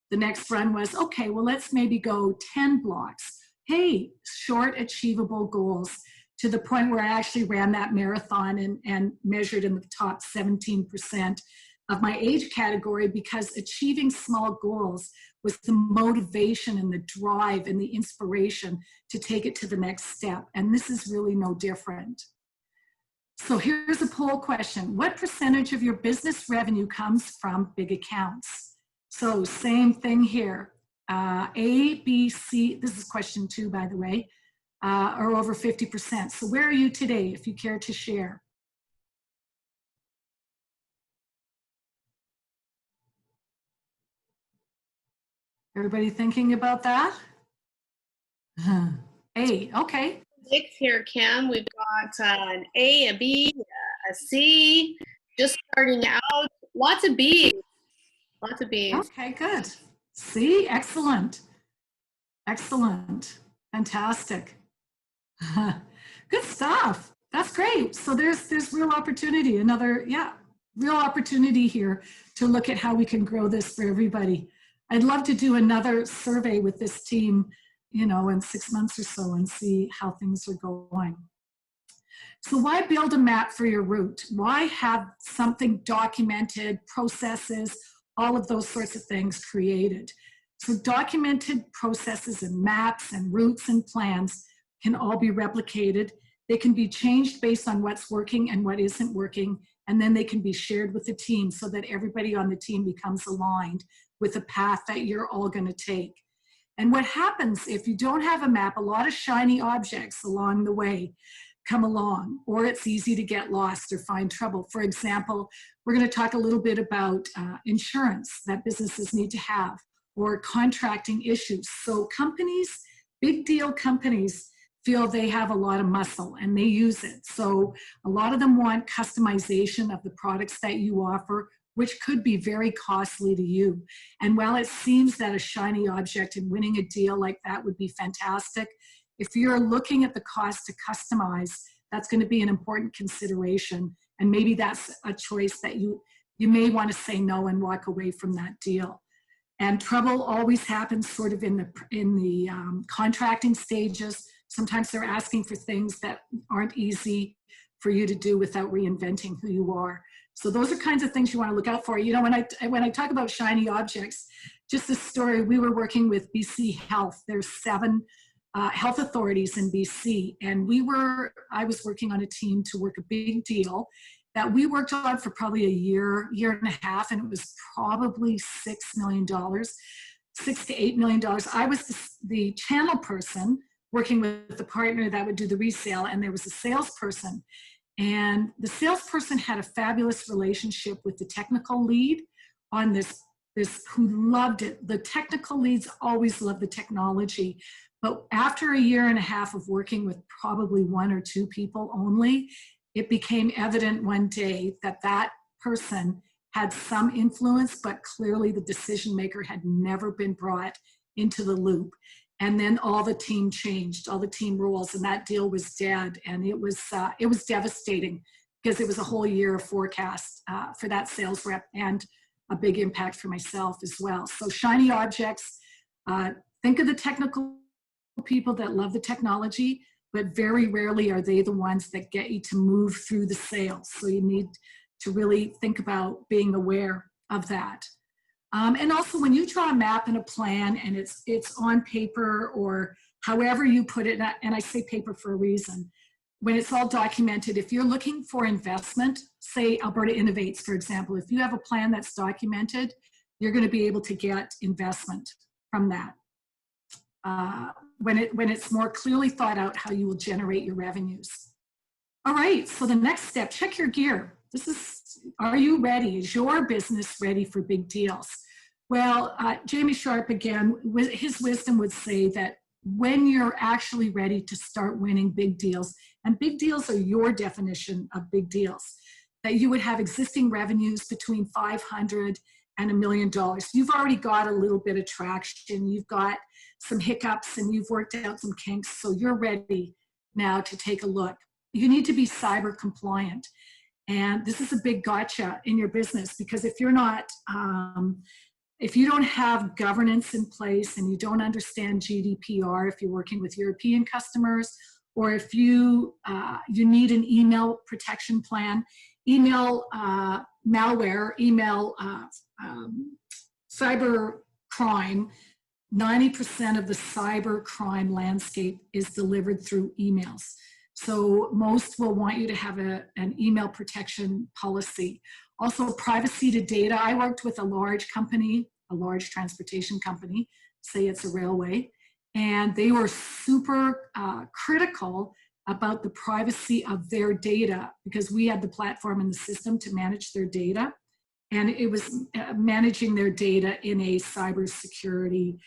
The next run was, okay, well, let's maybe go 10 blocks. Hey, short, achievable goals, to the point where I actually ran that marathon and measured in the top 17% of my age category, because achieving small goals was the motivation and the drive and the inspiration to take it to the next step. And this is really no different. So here's a poll question. What percentage of your business revenue comes from big accounts? So same thing here. A, B, C, this is question 2, by the way, are over 50%. So where are you today, if you care to share? Everybody thinking about that? A, okay. Six here, Kim. We've got an A, a B, a C, just starting out. Lots of B's. Lots of B's. Okay, good. C, excellent. Excellent. Fantastic. Good stuff. That's great. So there's real opportunity. Another, real opportunity here to look at how we can grow this for everybody. I'd love to do another survey with this team, in 6 months or so, and see how things are going. So why build a map for your route? Why have something documented, processes, all of those sorts of things created? So documented processes and maps and routes and plans can all be replicated. They can be changed based on what's working and what isn't working, and then they can be shared with the team so that everybody on the team becomes aligned with the path that you're all going to take. And what happens if you don't have a map, a lot of shiny objects along the way come along, or it's easy to get lost or find trouble. For example, we're going to talk a little bit about insurance that businesses need to have, or contracting issues. So companies, big deal companies, feel they have a lot of muscle and they use it. So a lot of them want customization of the products that you offer, which could be very costly to you. And while it seems that a shiny object and winning a deal like that would be fantastic, if you're looking at the cost to customize, that's going to be an important consideration. And maybe that's a choice that you may want to say no and walk away from that deal. And trouble always happens sort of in the contracting stages. Sometimes they're asking for things that aren't easy for you to do without reinventing who you are. So those are kinds of things you want to look out for. When I talk about shiny objects, just a story, we were working with BC Health. There's 7 health authorities in BC, and I was working on a team to work a big deal that we worked on for probably a year and a half, and it was probably $6 million, $6 to $8 million. I was the channel person working with the partner that would do the resale, and there was a salesperson. And the salesperson had a fabulous relationship with the technical lead on this who loved it. The technical leads always love the technology. But after a year and a half of working with probably 1 or 2 people only, it became evident one day that that person had some influence, but clearly the decision maker had never been brought into the loop. And then all the team changed, all the team roles, and that deal was dead. And it was devastating, because it was a whole year of forecast for that sales rep, and a big impact for myself as well. So shiny objects, think of the technical people that love the technology, but very rarely are they the ones that get you to move through the sales. So you need to really think about being aware of that. And also, when you draw a map and a plan, and it's on paper or however you put it, and I say paper for a reason, when it's all documented, if you're looking for investment, say Alberta Innovates, for example, if you have a plan that's documented, you're going to be able to get investment from that. When it's more clearly thought out how you will generate your revenues. All right, so the next step, check your gear. Are you ready? Is your business ready for big deals? Well, Jamie Sharp, again, his wisdom would say that when you're actually ready to start winning big deals, and big deals are your definition of big deals, that you would have existing revenues between $500 and $1 million. You've already got a little bit of traction. You've got some hiccups and you've worked out some kinks, so you're ready now to take a look. You need to be cyber compliant. And this is a big gotcha in your business, because if you're not, if you don't have governance in place and you don't understand GDPR, if you're working with European customers, or if you need an email protection plan, email malware, email cyber crime, 90% of the cyber crime landscape is delivered through emails. So most will want you to have an email protection policy. Also, privacy to data. I worked with a large company, a large transportation company, say it's a railway, and they were super critical about the privacy of their data because we had the platform and the system to manage their data. And it was managing their data in a cybersecurity,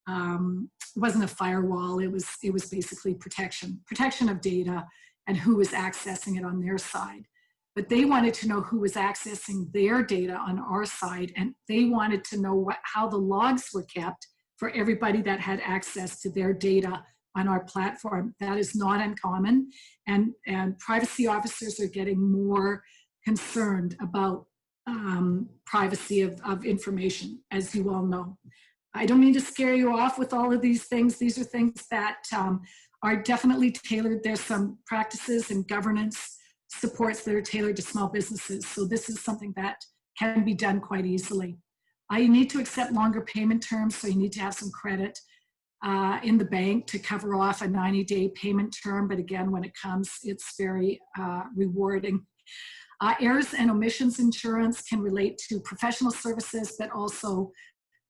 it wasn't a firewall, it was basically protection of data and who was accessing it on their side. But they wanted to know who was accessing their data on our side, and they wanted to know how the logs were kept for everybody that had access to their data on our platform. That is not uncommon, and privacy officers are getting more concerned about privacy of information, as you all know. I don't mean to scare you off with all of these things. These are things that are definitely tailored. There's some practices and governance supports that are tailored to small businesses. So this is something that can be done quite easily. You need to accept longer payment terms, so you need to have some credit in the bank to cover off a 90-day payment term. But again, when it comes, it's very rewarding. Errors and omissions insurance can relate to professional services, but also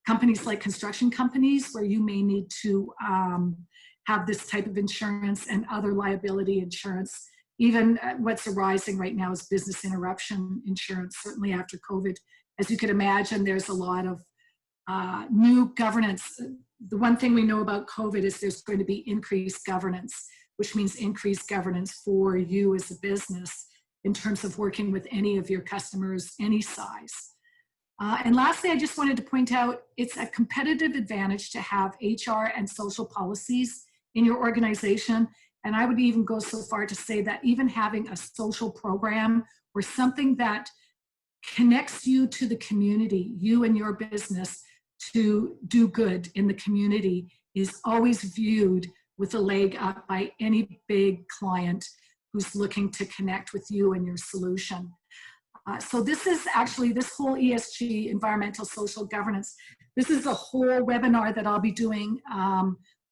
companies like construction companies where you may need to have this type of insurance and other liability insurance. Even what's arising right now is business interruption insurance, certainly after COVID. As you can imagine, there's a lot of new governance. The one thing we know about COVID is there's going to be increased governance, which means increased governance for you as a business in terms of working with any of your customers, any size. And lastly, I just wanted to point out, it's a competitive advantage to have HR and social policies in your organization. And I would even go so far to say that even having a social program or something that connects you to the community, you and your business, to do good in the community is always viewed with a leg up by any big client who's looking to connect with you and your solution. So this is actually, this whole ESG, environmental social governance, this is a whole webinar that I'll be doing.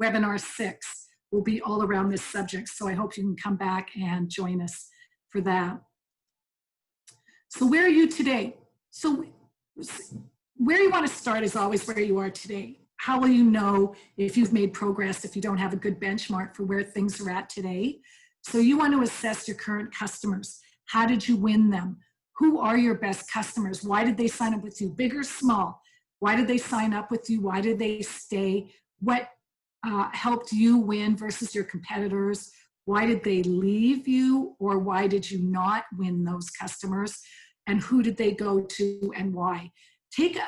Webinar 6 will be all around this subject. So I hope you can come back and join us for that. So where are you today? So where you want to start is always where you are today. How will you know if you've made progress if you don't have a good benchmark for where things are at today? So you want to assess your current customers. How did you win them? Who are your best customers? Why did they sign up with you? Big or small? Why did they sign up with you? Why did they stay? What helped you win versus your competitors? Why did they leave you, or why did you not win those customers? And who did they go to and why? Take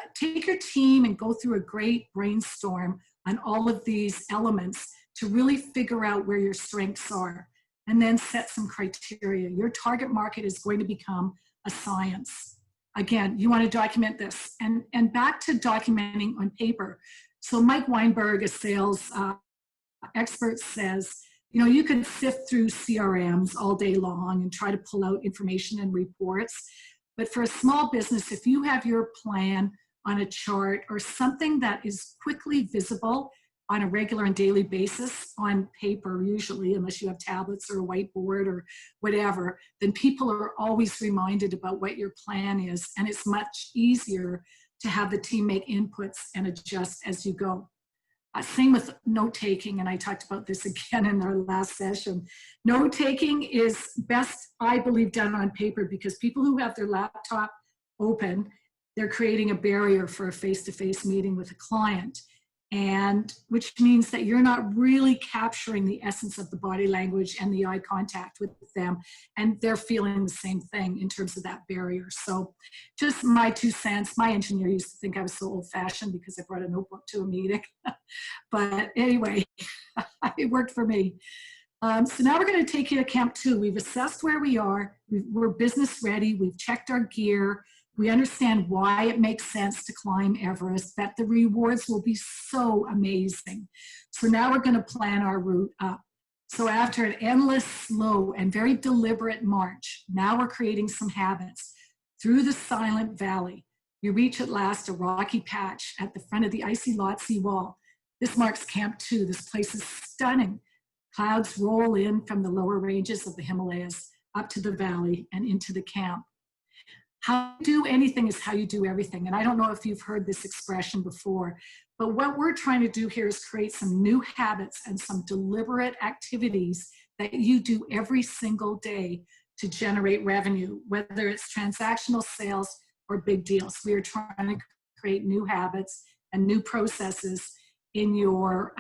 your team and go through a great brainstorm on all of these elements to really figure out where your strengths are, and then set some criteria. Your target market is going to become a science. Again, you want to document this, and back to documenting on paper. So Mike Weinberg, a sales expert, says, you know, you can sift through CRMs all day long and try to pull out information and reports. But for a small business, if you have your plan on a chart or something that is quickly visible on a regular and daily basis on paper, usually, unless you have tablets or a whiteboard or whatever, then people are always reminded about what your plan is. And it's much easier to have the team make inputs and adjust as you go. Same with note-taking, and I talked about this again in our last session. Note-taking is best, I believe, done on paper, because people who have their laptop open, they're creating a barrier for a face-to-face meeting with a client, and which means that you're not really capturing the essence of the body language and the eye contact with them, and they're feeling the same thing in terms of that barrier. So just my 2 cents. My engineer used to think I was so old-fashioned because I brought a notebook to a meeting. But anyway, it worked for me. So now we're going to take you to camp 2. We've assessed where we are. We're business ready. We've checked our gear. We understand why it makes sense to climb Everest, that the rewards will be so amazing. So now we're going to plan our route up. So after an endless, slow, and very deliberate march, now we're creating some habits. Through the silent valley, you reach at last a rocky patch at the front of the icy Lhotse wall. This marks Camp 2. This place is stunning. Clouds roll in from the lower ranges of the Himalayas up to the valley and into the camp. How you do anything is how you do everything. And I don't know if you've heard this expression before, but what we're trying to do here is create some new habits and some deliberate activities that you do every single day to generate revenue, whether it's transactional sales or big deals. We are trying to create new habits and new processes in your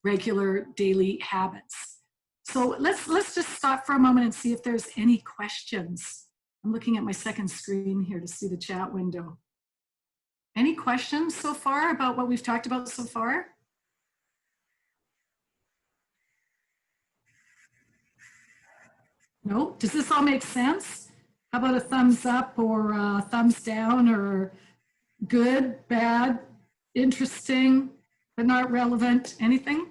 regular daily habits. So let's just stop for a moment and see if there's any questions. I'm looking at my second screen here to see the chat window. Any questions so far about what we've talked about so far? No? Does this all make sense? How about a thumbs up or a thumbs down, or good, bad, interesting, but not relevant? Anything?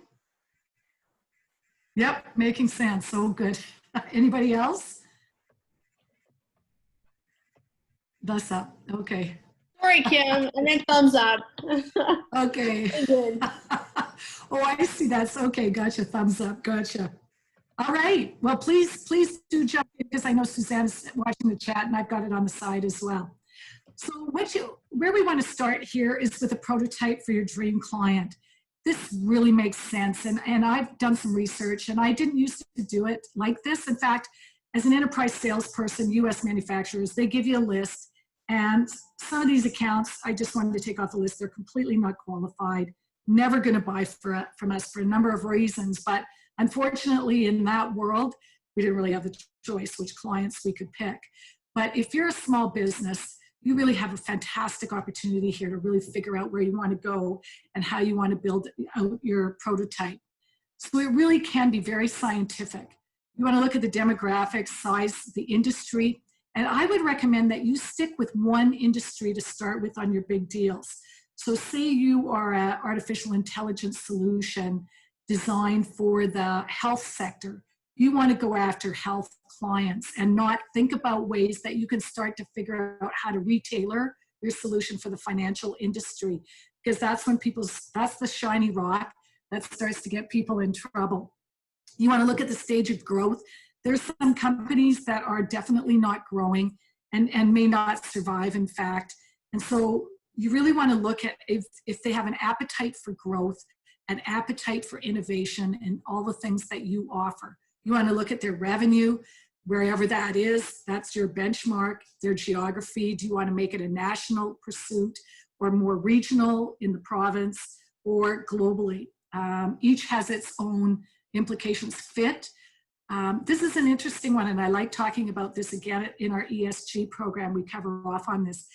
Yep, making sense. Oh, good. Anybody else? Thumbs up. Okay. Sorry, Kim, and then thumbs up. Okay. Good. Oh, I see. That's okay. Gotcha. Thumbs up. Gotcha. All right. Well, please do jump in, because I know Suzanne's watching the chat and I've got it on the side as well. So where we want to start here is with a prototype for your dream client. This really makes sense. And I've done some research, and I didn't used to do it like this. In fact, as an enterprise salesperson, US manufacturers, they give you a list. And some of these accounts, I just wanted to take off the list. They're completely not qualified, never going to buy from us for a number of reasons. But unfortunately, in that world, we didn't really have a choice which clients we could pick. But if you're a small business, you really have a fantastic opportunity here to really figure out where you want to go and how you want to build out your prototype. So it really can be very scientific. You want to look at the demographics, size, the industry, and I would recommend that you stick with one industry to start with on your big deals. So say you are an artificial intelligence solution designed for the health sector. You want to go after health clients and not think about ways that you can start to figure out how to retailer your solution for the financial industry, because that's when that's the shiny rock that starts to get people in trouble. You want to look at the stage of growth. There's some companies that are definitely not growing and may not survive, in fact. And so you really want to look at if they have an appetite for growth, an appetite for innovation, and all the things that you offer. You want to look at their revenue, wherever that is. That's your benchmark. Their geography. Do you want to make it a national pursuit or more regional in the province or globally? Each has its own implications. Fit. This is an interesting one, and I like talking about this again in our ESG program. We cover off on this.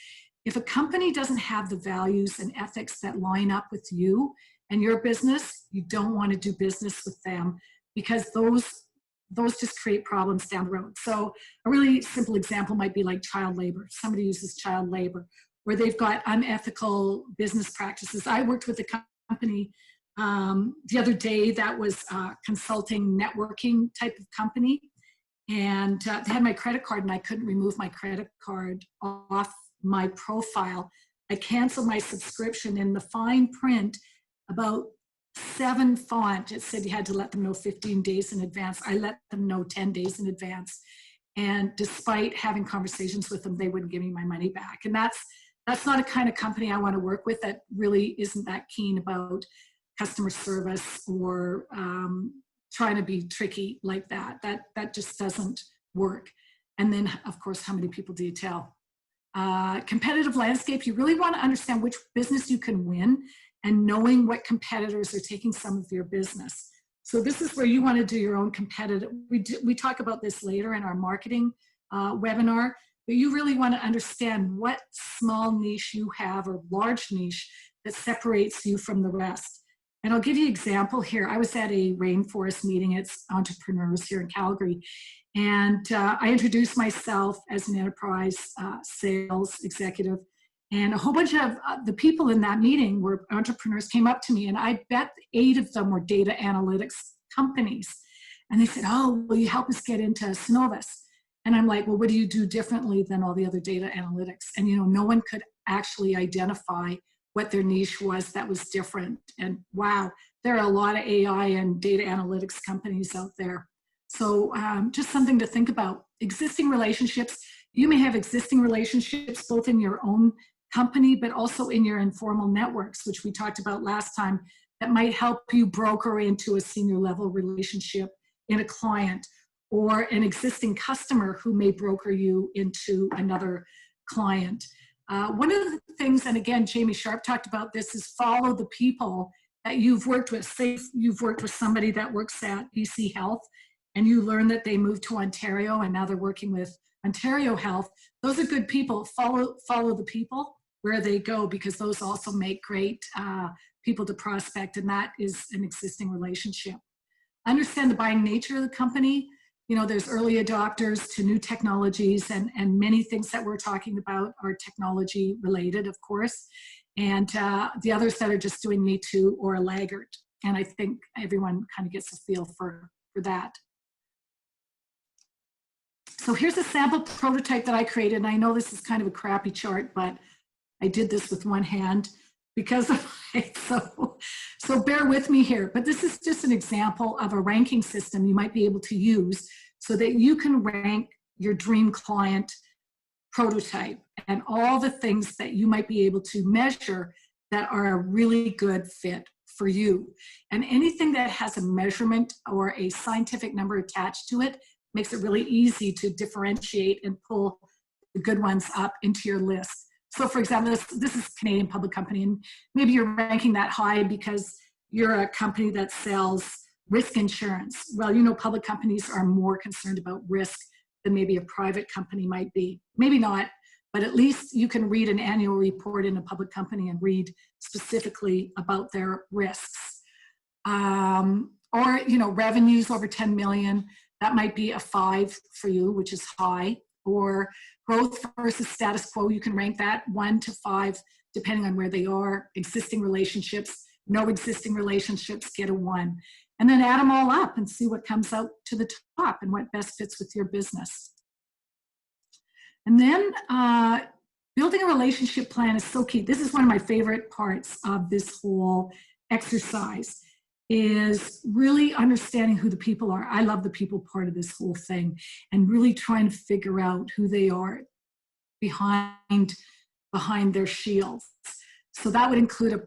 If a company doesn't have the values and ethics that line up with you and your business, you don't want to do business with them, because those just create problems down the road. So a really simple example might be like child labor. Somebody uses child labor, where they've got unethical business practices. I worked with a company the other day that was a consulting networking type of company, and they had my credit card, and I couldn't remove my credit card off my profile. I canceled my subscription. In the fine print, about 7 font, it said you had to let them know 15 days in advance. I let them know 10 days in advance. And despite having conversations with them, they wouldn't give me my money back. And that's not a kind of company I want to work with, that really isn't that keen about customer service or trying to be tricky like that. That just doesn't work. And then, of course, how many people do you tell? Competitive landscape, you really want to understand which business you can win, and knowing what competitors are taking some of your business. So this is where you want to do your own competitive. We talk about this later in our marketing webinar, but you really want to understand what small niche you have or large niche that separates you from the rest. And I'll give you an example here. I was at a rainforest meeting. It's entrepreneurs here in Calgary. And I introduced myself as an enterprise sales executive. And a whole bunch of the people in that meeting were entrepreneurs, came up to me, and I bet 8 of them were data analytics companies. And they said, oh, will you help us get into Synovus? And I'm like, well, what do you do differently than all the other data analytics? And, you know, no one could actually identify what their niche was that was different. And wow, there are a lot of AI and data analytics companies out there. So just something to think about. Existing relationships. You may have existing relationships both in your own company, but also in your informal networks, which we talked about last time, that might help you broker into a senior level relationship in a client, or an existing customer who may broker you into another client. One of the things, and again, Jamie Sharp talked about this, is follow the people that you've worked with. Say you've worked with somebody that works at BC Health, and you learn that they moved to Ontario and now they're working with Ontario Health. Those are good people. Follow the people where they go, because those also make great people to prospect, and that is an existing relationship. Understand the buying nature of the company. You know, there's early adopters to new technologies, and many things that we're talking about are technology related, of course. And the others that are just doing me too or a laggard. And I think everyone kind of gets a feel for that. So here's a sample prototype that I created. And I know this is kind of a crappy chart, but I did this with one hand because of it. So bear with me here. But this is just an example of a ranking system you might be able to use so that you can rank your dream client prototype and all the things that you might be able to measure that are a really good fit for you. And anything that has a measurement or a scientific number attached to it makes it really easy to differentiate and pull the good ones up into your list. So for example, this is a Canadian public company, and maybe you're ranking that high because you're a company that sells risk insurance. Well, you know, public companies are more concerned about risk than maybe a private company might be. Maybe not, but at least you can read an annual report in a public company and read specifically about their risks. Or, you know, revenues over 10 million, that might be a 5 for you, which is high. Or growth versus status quo, you can rank that 1 to 5, depending on where they are. Existing relationships, no existing relationships, get a 1. And then add them all up and see what comes out to the top and what best fits with your business. And then building a relationship plan is so key. This is one of my favorite parts of this whole exercise, is really understanding who the people are. I love the people part of this whole thing, and really trying to figure out who they are behind their shields. So that would include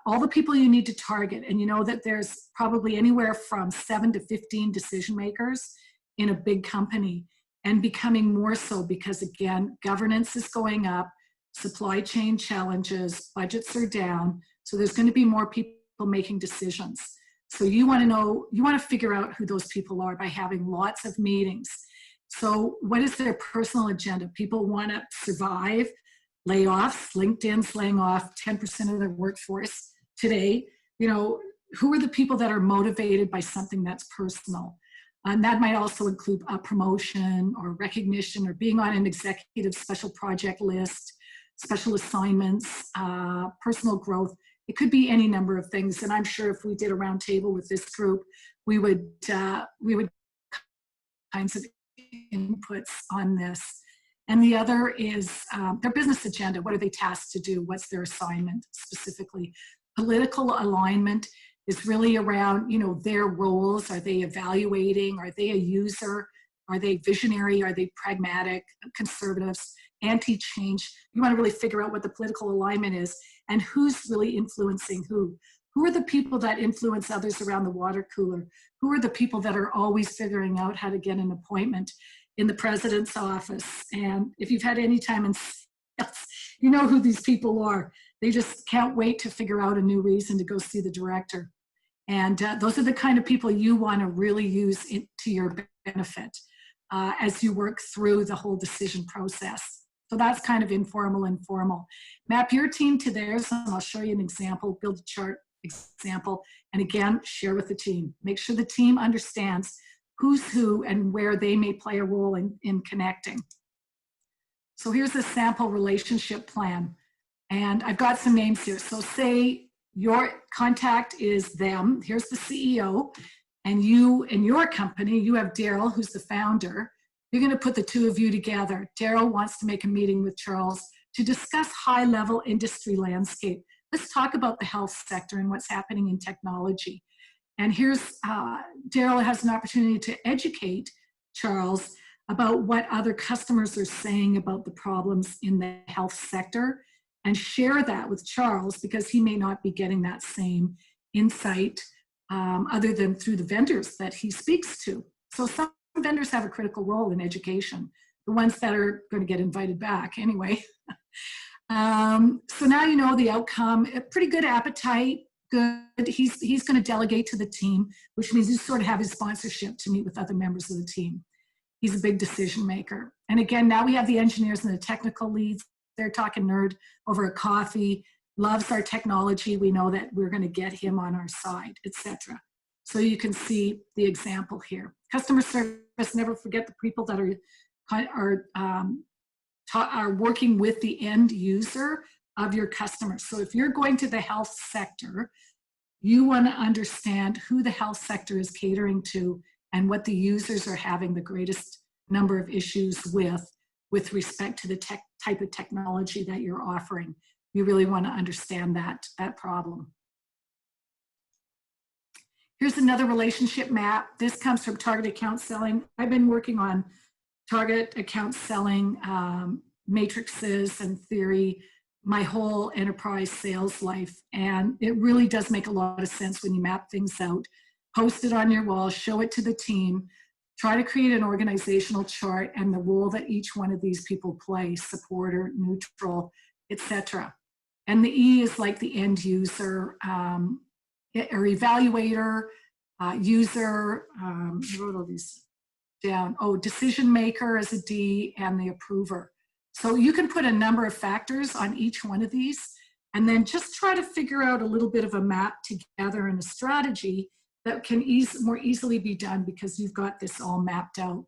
all the people you need to target. And you know that there's probably anywhere from 7 to 15 decision makers in a big company, and becoming more so because, again, governance is going up, supply chain challenges, budgets are down. So there's going to be more people making decisions. So you want to figure out who those people are by having lots of meetings. So what is their personal agenda? People want to survive. Layoffs, LinkedIn's laying off 10% of their workforce today. You know, who are the people that are motivated by something that's personal? And that might also include a promotion or recognition or being on an executive special project list, special assignments, personal growth. It could be any number of things. And I'm sure if we did a roundtable with this group, we would kinds of inputs on this. And the other is their business agenda. What are they tasked to do? What's their assignment specifically? Political alignment is really around, you know, their roles. Are they evaluating? Are they a user? Are they visionary? Are they pragmatic, conservatives, anti-change? You want to really figure out what the political alignment is and who's really influencing who. Who are the people that influence others around the water cooler? Who are the people that are always figuring out how to get an appointment in the president's office? And if you've had any time in sales, you know who these people are. They just can't wait to figure out a new reason to go see the director. And those are the kind of people you want to really use to your benefit as you work through the whole decision process. So that's kind of informal. Map your team to theirs, and I'll show you an example. Build a chart example. And again, share with the team. Make sure the team understands who's who and where they may play a role in connecting. So here's a sample relationship plan. And I've got some names here. So say your contact is them. Here's the CEO. And you, in your company, you have Daryl, who's the founder. You're going to put the two of you together. Daryl wants to make a meeting with Charles to discuss high-level industry landscape. Let's talk about the health sector and what's happening in technology. And here's Daryl has an opportunity to educate Charles about what other customers are saying about the problems in the health sector and share that with Charles because he may not be getting that same insight other than through the vendors that he speaks to. So some vendors have a critical role in education, the ones that are going to get invited back anyway. So now you know the outcome, a pretty good appetite, good. He's going to delegate to the team, which means you sort of have his sponsorship to meet with other members of the team. He's a big decision maker. And again, now we have the engineers and the technical leads. They're talking nerd over a coffee, loves our technology. We know that we're going to get him on our side, etc. So you can see the example here. Customer service, never forget the people that are working with the end user of your customer. So if you're going to the health sector, you want to understand who the health sector is catering to and what the users are having the greatest number of issues with respect to the type of technology that you're offering. You really want to understand that problem. Here's another relationship map. This comes from target account selling. I've been working on target account selling matrices and theory my whole enterprise sales life. And it really does make a lot of sense when you map things out. Post it on your wall, show it to the team, try to create an organizational chart and the role that each one of these people play, supporter, neutral, etc. And the E is like the end user or evaluator, user, I wrote all these down. Oh, decision maker is a D, and the approver. So you can put a number of factors on each one of these and then just try to figure out a little bit of a map together and a strategy that can more easily be done because you've got this all mapped out.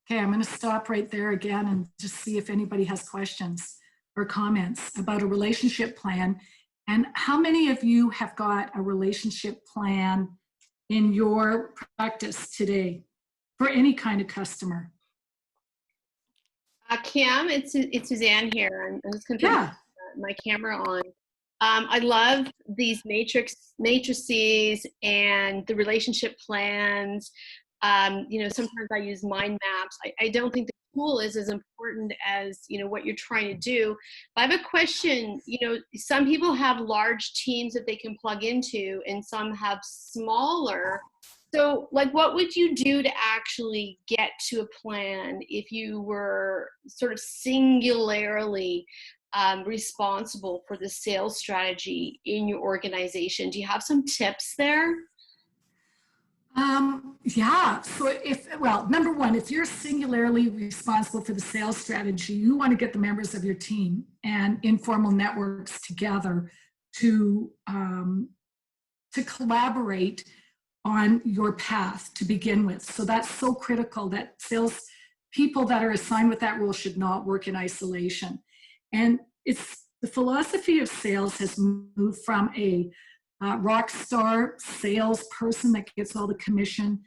Okay, I'm going to stop right there again and just see if anybody has questions or comments about a relationship plan. And how many of you have got a relationship plan in your practice today for any kind of customer? Kim, it's Suzanne here. I'm just going to put my camera on. I love these matrices and the relationship plans. You know, sometimes I use mind maps. I don't think the tool is as important as, you know, what you're trying to do. But I have a question. You know, some people have large teams that they can plug into and some have smaller. So, like, what would you do to actually get to a plan if you were sort of singularly responsible for the sales strategy in your organization? Do you have some tips there? Yeah, so well, number one, if you're singularly responsible for the sales strategy, you want to get the members of your team and informal networks together to collaborate on your path to begin with. So that's so critical that sales people that are assigned with that role should not work in isolation. And it's the philosophy of sales has moved from a rock star salesperson that gets all the commission.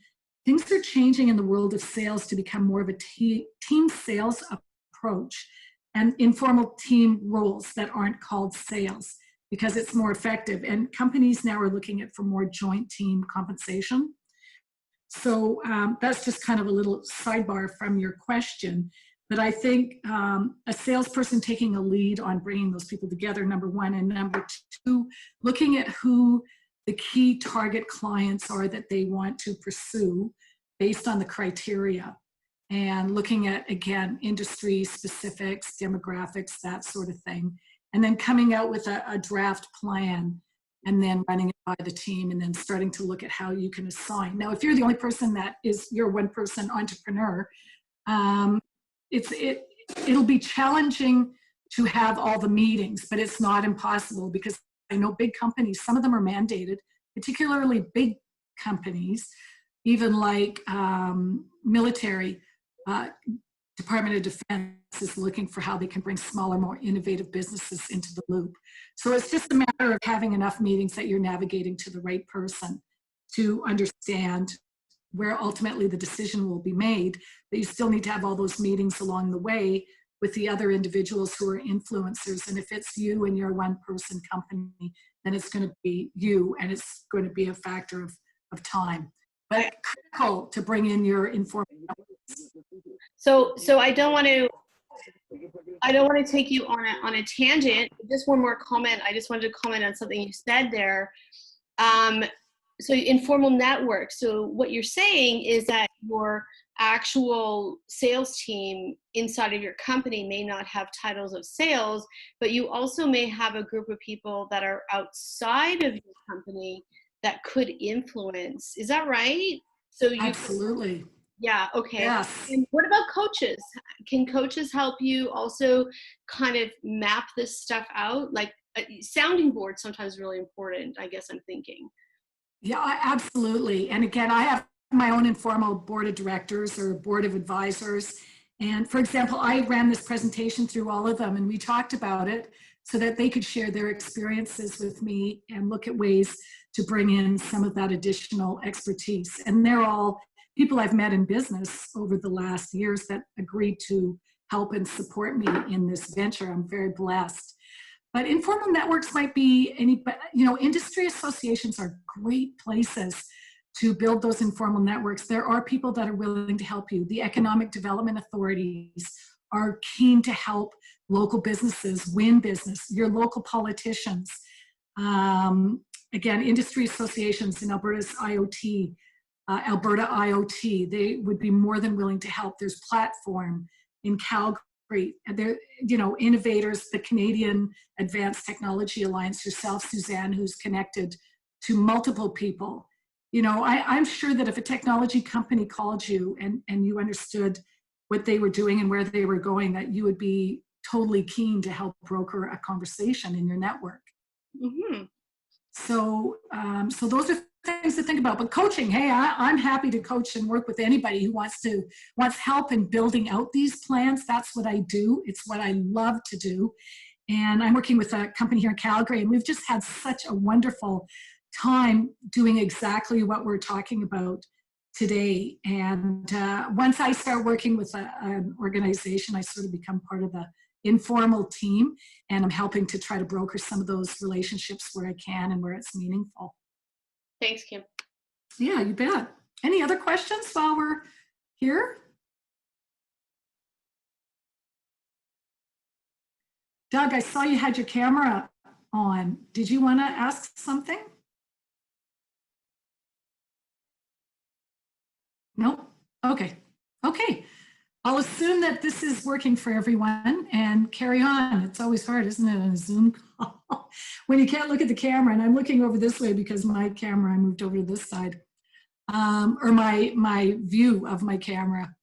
Things are changing in the world of sales to become more of a team sales approach and informal team roles that aren't called sales because it's more effective. And companies now are looking at for more joint team compensation. So that's just kind of a little sidebar from your question. But I think a salesperson taking a lead on bringing those people together, number one, and number two, looking at who the key target clients are that they want to pursue based on the criteria, and looking at, again, industry specifics, demographics, that sort of thing, and then coming out with a draft plan and then running it by the team and then starting to look at how you can assign. Now, if you're the only person you're one person entrepreneur, it'll be challenging to have all the meetings, but it's not impossible because I know big companies, some of them are mandated, particularly big companies, even like military, Department of Defense is looking for how they can bring smaller, more innovative businesses into the loop. So it's just a matter of having enough meetings that you're navigating to the right person to understand where ultimately the decision will be made, but you still need to have all those meetings along the way with the other individuals who are influencers. And if it's you and you're a one-person company, then it's going to be you, and it's going to be a factor of time. But critical to bring in your informal. So I don't want to take you on a tangent. Just one more comment. I just wanted to comment on something you said there. So informal network. So what you're saying is that your actual sales team inside of your company may not have titles of sales, but you also may have a group of people that are outside of your company that could influence. Is that right? So you Absolutely. Yeah, okay. Yes. And what about coaches? Can coaches help you also kind of map this stuff out? Like sounding board sometimes really important, I guess I'm thinking. Yeah, absolutely. And again, I have my own informal board of directors or board of advisors. And for example, I ran this presentation through all of them and we talked about it so that they could share their experiences with me and look at ways to bring in some of that additional expertise. And they're all people I've met in business over the last years that agreed to help and support me in this venture. I'm very blessed. But informal networks might be any, industry associations are great places to build those informal networks. There are people that are willing to help you. The economic development authorities are keen to help local businesses win business, your local politicians. Again, industry associations in Alberta's IoT, Alberta IoT, they would be more than willing to help. There's Platform in Calgary. They're, innovators, the Canadian Advanced Technology Alliance, yourself, Suzanne, who's connected to multiple people. I'm sure that if a technology company called you and you understood what they were doing and where they were going, that you would be totally keen to help broker a conversation in your network. Mm-hmm. So those are things to think about. But coaching, hey, I'm happy to coach and work with anybody who wants help in building out these plans. That's what I do. It's what I love to do. And I'm working with a company here in Calgary, and we've just had such a wonderful time doing exactly what we're talking about today. And once I start working with an organization, I sort of become part of the informal team, and I'm helping to try to broker some of those relationships where I can and where it's meaningful. Thanks, Kim. Yeah, you bet. Any other questions while we're here? Doug, I saw you had your camera on. Did you want to ask something? Nope. Okay. I'll assume that this is working for everyone and carry on. It's always hard, isn't it, on a Zoom call when you can't look at the camera. And I'm looking over this way because my camera, I moved over to this side, or my view of my camera.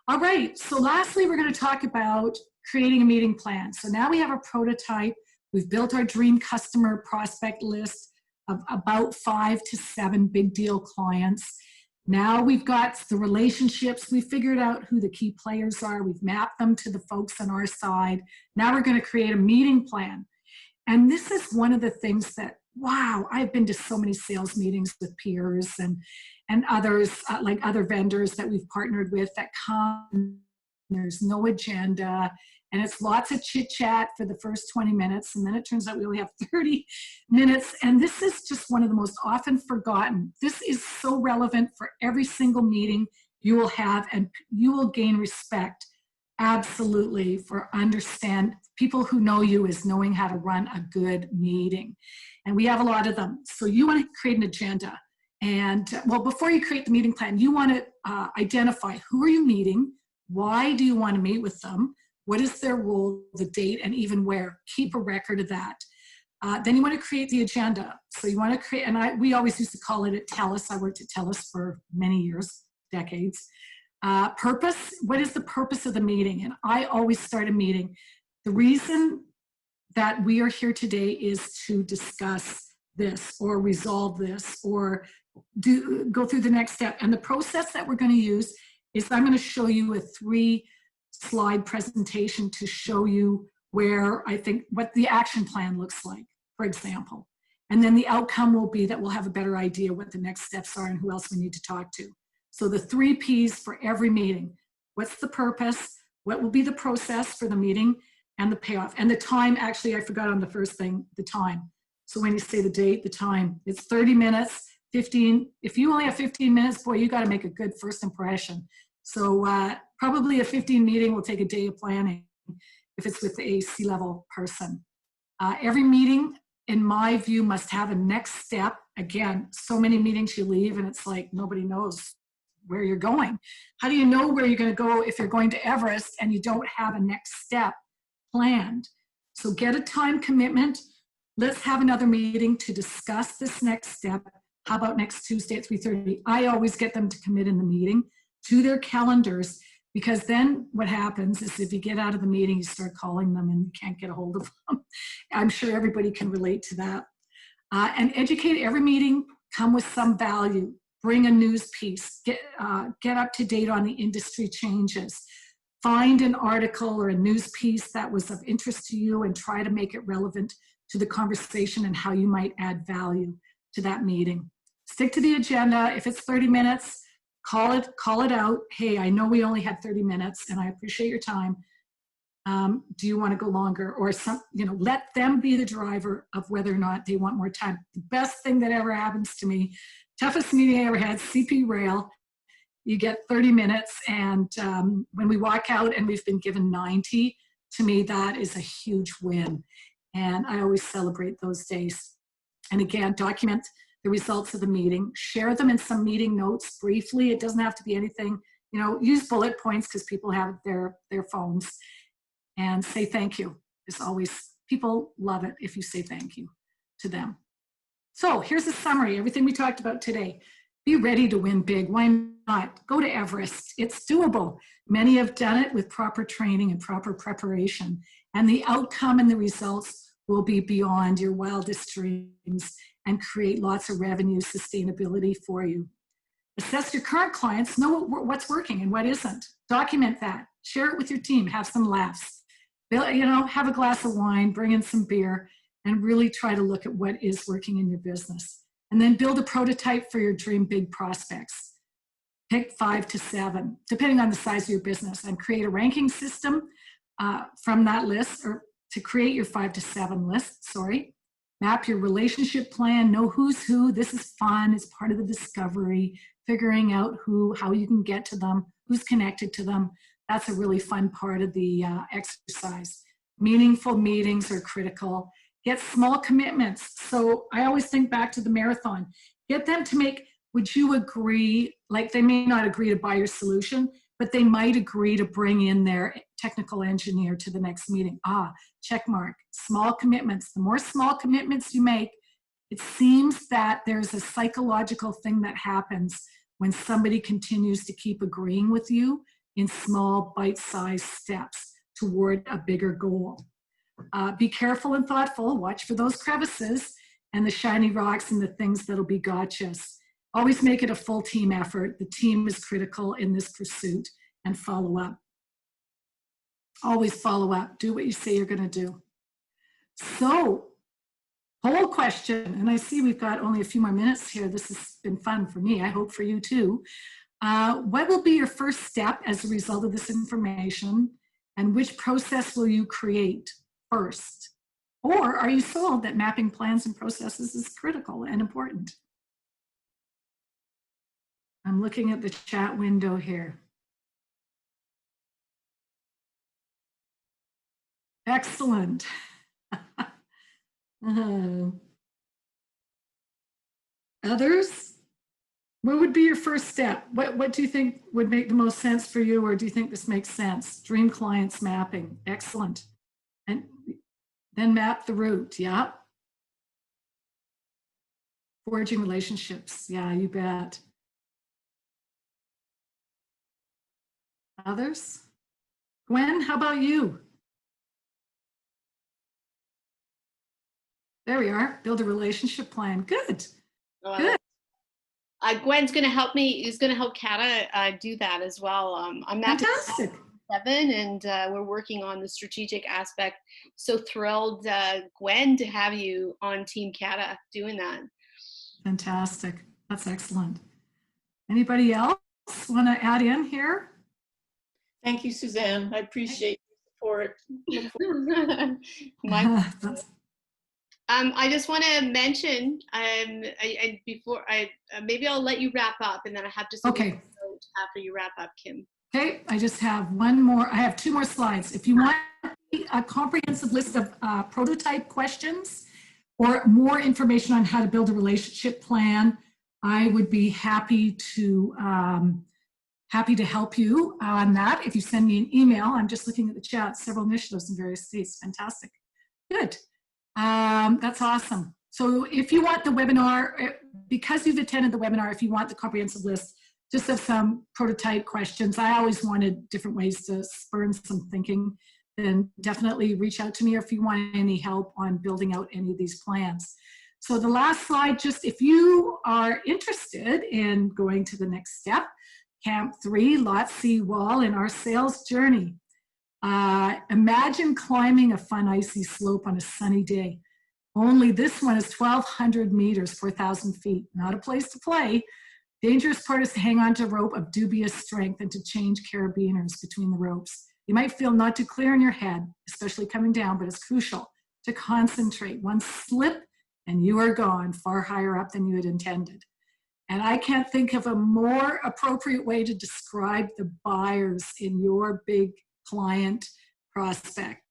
All right, so lastly, we're going to talk about creating a meeting plan. So now we have a prototype. We've built our dream customer prospect list of about 5 to 7 big deal clients. Now we've got the relationships. We figured out who the key players are. We've mapped them to the folks on our side. Now we're going to create a meeting plan. And this is one of the things that, wow, I've been to so many sales meetings with peers and others, like other vendors that we've partnered with that come, there's no agenda, and it's lots of chit chat for the first 20 minutes. And then it turns out we only have 30 minutes. And this is just one of the most often forgotten. This is so relevant for every single meeting you will have, and you will gain respect absolutely for people who know you as knowing how to run a good meeting. And we have a lot of them. So you want to create an agenda. And well, before you create the meeting plan, you want to identify who are you meeting, why do you want to meet with them, what is their role, the date, and even where. Keep a record of that. Then you want to create the agenda. So you want to create, and we always used to call it at TELUS. I worked at TELUS for many years, decades. Purpose, what is the purpose of the meeting? And I always start a meeting. The reason that we are here today is to discuss this or resolve this or go through the next step. And the process that we're going to use is I'm going to show you a 3-slide presentation to show you where I think what the action plan looks like, for example. And then the outcome will be that we'll have a better idea what the next steps are and who else we need to talk to. So the 3 Ps for every meeting. What's the purpose? What will be the process for the meeting? And the payoff. And the time, actually, I forgot on the first thing, the time. So when you say the date, the time, it's 30 minutes, 15. If you only have 15 minutes, boy, you got to make a good first impression. So probably a 15 meeting will take a day of planning if it's with a C-level person. Every meeting, in my view, must have a next step. Again, so many meetings you leave and it's like nobody knows where you're going. How do you know where you're going to go if you're going to Everest and you don't have a next step planned? So get a time commitment. Let's have another meeting to discuss this next step. How about next Tuesday at 3:30? I always get them to commit in the meeting to their calendars, because then what happens is if you get out of the meeting, you start calling them and you can't get a hold of them. I'm sure everybody can relate to that. And educate every meeting, come with some value, bring a news piece, get up to date on the industry changes. Find an article or a news piece that was of interest to you and try to make it relevant to the conversation and how you might add value to that meeting. Stick to the agenda. If it's 30 minutes, call it out. Hey, I know we only had 30 minutes and I appreciate your time. Do you want to go longer? Or let them be the driver of whether or not they want more time. The best thing that ever happens to me, toughest meeting I ever had, CP Rail. You get 30 minutes, and when we walk out and we've been given 90, to me, that is a huge win. And I always celebrate those days. And again, document the results of the meeting, share them in some meeting notes briefly. It doesn't have to be anything, use bullet points because people have their phones, and say thank you. As always, people love it if you say thank you to them. So here's a summary, everything we talked about today. Be ready to win big. Why not? Go to Everest. It's doable. Many have done it with proper training and proper preparation. And the outcome and the results will be beyond your wildest dreams and create lots of revenue sustainability for you. Assess your current clients. Know what's working and what isn't. Document that. Share it with your team. Have some laughs. Have a glass of wine, bring in some beer, and really try to look at what is working in your business. And then build a prototype for your dream big prospects. Pick 5 to 7, depending on the size of your business, and create a ranking system from that list, or to create your 5 to 7 list, Map your relationship plan, know who's who. This is fun, it's part of the discovery, figuring out how you can get to them, who's connected to them. That's a really fun part of the exercise. Meaningful meetings are critical. Get small commitments. So I always think back to the marathon. Get them to make, would you agree, like they may not agree to buy your solution, but they might agree to bring in their technical engineer to the next meeting. Check mark. Small commitments. The more small commitments you make, it seems that there's a psychological thing that happens when somebody continues to keep agreeing with you in small bite-sized steps toward a bigger goal. Be careful and thoughtful. Watch for those crevices and the shiny rocks and the things that'll be gotchas. Always make it a full team effort. The team is critical in this pursuit, and follow up. Always follow up. Do what you say you're going to do. So, poll question, and I see we've got only a few more minutes here. This has been fun for me. I hope for you too. What will be your first step as a result of this information, and which process will you create first? Or are you sold that mapping plans and processes is critical and important? I'm looking at the chat window here. Excellent. Others? What would be your first step? What do you think would make the most sense for you, or do you think this makes sense? Dream clients mapping. Excellent. And then map the route. Yeah. Forging relationships. Yeah, you bet. Others? Gwen, how about you? There we are. Build a relationship plan. Good. Oh, I Good. like Gwen's going to help me. Is going to help Kata do that as well. I'm mapping Fantastic. 7, and we're working on the strategic aspect. So thrilled, Gwen, to have you on Team Kata doing that. Fantastic. That's excellent. Anybody else want to add in here? Thank you, Suzanne. I appreciate your support. I just want to mention, maybe I'll let you wrap up, and then I have just a Okay. note after you wrap up, Kim. Okay, I just have one more. I have 2 more slides. If you want a comprehensive list of prototype questions or more information on how to build a relationship plan, I would be happy to help you on that. If you send me an email, I'm just looking at the chat, several initiatives in various states. Fantastic. Good. That's awesome. So if you want the webinar, because you've attended the webinar, if you want the comprehensive list, just of some prototype questions, I always wanted different ways to spur some thinking, then definitely reach out to me, or if you want any help on building out any of these plans. So the last slide, just if you are interested in going to the next step, Camp 3, Lot C Wall in our sales journey. Imagine climbing a fun icy slope on a sunny day. Only this one is 1,200 meters, 4,000 feet. Not a place to play. Dangerous part is to hang on to a rope of dubious strength and to change carabiners between the ropes. You might feel not too clear in your head, especially coming down, but it's crucial to concentrate. One slip and you are gone, far higher up than you had intended. And I can't think of a more appropriate way to describe the buyers in your big client prospect,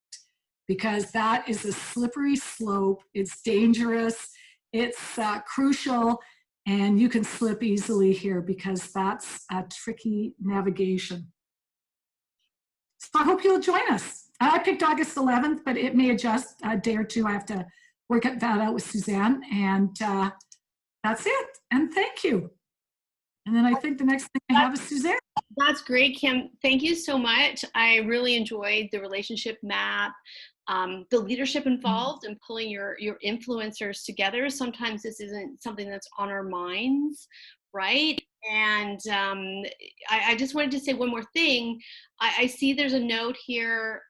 because that is a slippery slope. It's dangerous. It's crucial. And you can slip easily here because that's a tricky navigation. So I hope you'll join us. I picked August 11th, but it may adjust a day or two. I have to work that out with Suzanne. And that's it. And thank you. And then I think the next thing I have is Suzanne. That's great, Kim. Thank you so much. I really enjoyed the relationship map, the leadership involved, and pulling your influencers together. Sometimes this isn't something that's on our minds, right? And I just wanted to say one more thing. I see there's a note here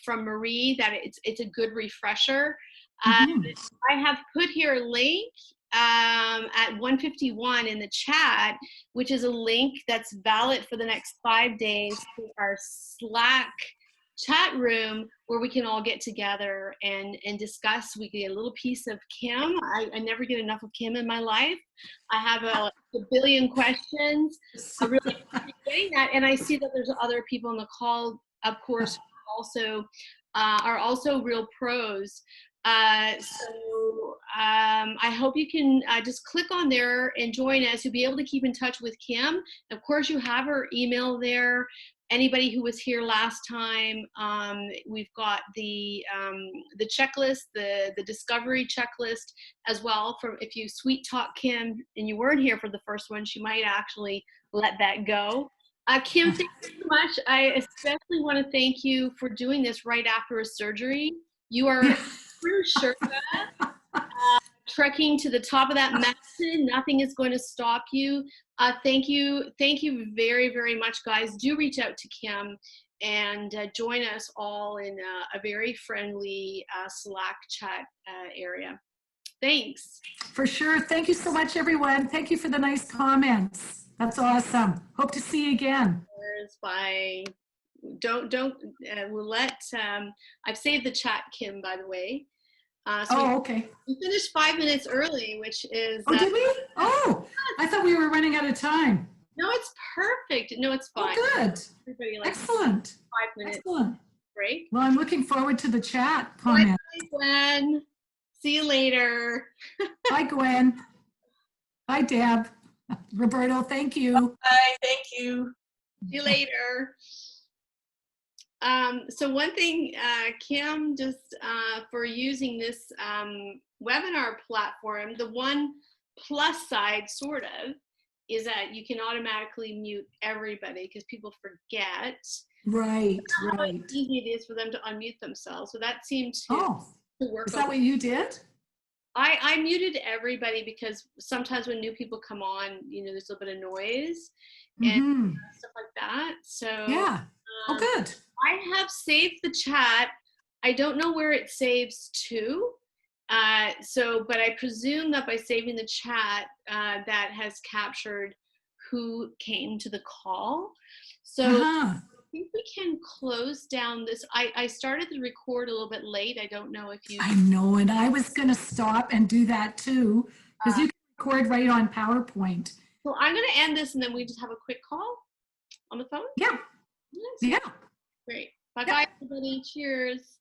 from Marie that it's a good refresher. I have put here a link at 1:51 in the chat, which is a link that's valid for the next 5 days to our Slack chat room, where we can all get together and discuss. We get a little piece of Kim. I never get enough of Kim in my life. I have a billion questions. I really appreciate getting that. And I see that there's other people on the call, of course, are also real pros. I hope you can just click on there and join us. You'll be able to keep in touch with Kim. Of course, you have her email there. Anybody who was here last time, we've got the checklist, the discovery checklist as well. From if you sweet talk Kim and you weren't here for the first one, she might actually let that go. Kim, thank you so much. I especially want to thank you for doing this right after a surgery. You are true Sherpa, trekking to the top of that mountain. Nothing is going to stop you. Thank you very, very much, guys. Do reach out to Kim and join us all in a very friendly Slack chat area. Thanks. For sure. Thank you so much, everyone. Thank you for the nice comments. That's awesome. Hope to see you again. Bye. We'll let, I've saved the chat, Kim, by the way. Okay. We finished 5 minutes early, which is. Oh, did we? Oh, I thought we were running out of time. No, it's perfect. No, it's fine. Oh, good. Everybody likes Excellent. 5 minutes. Excellent. Great. Well, I'm looking forward to the chat comment. Bye, Gwen. See you later. Bye, Gwen. Bye, Deb. Roberto, thank you. Bye, thank you. See you later. So one thing, Kim, just for using this webinar platform, the one plus side, sort of, is that you can automatically mute everybody because people forget. Right, how right. easy it is for them to unmute themselves. So that seemed to work. Is that what you did? I muted everybody because sometimes when new people come on, there's a little bit of noise and Mm-hmm. stuff like that. So Yeah. Oh, good. I have saved the chat. I don't know where it saves to. But I presume that by saving the chat, that has captured who came to the call. So Uh-huh. I think we can close down this. I started the record a little bit late. I don't know if you. I know, and I was going to stop and do that too, because you can record right on PowerPoint. So I'm going to end this, and then we just have a quick call on the phone. Yeah. Yes. Yeah. Great. Bye-bye, everybody. Cheers.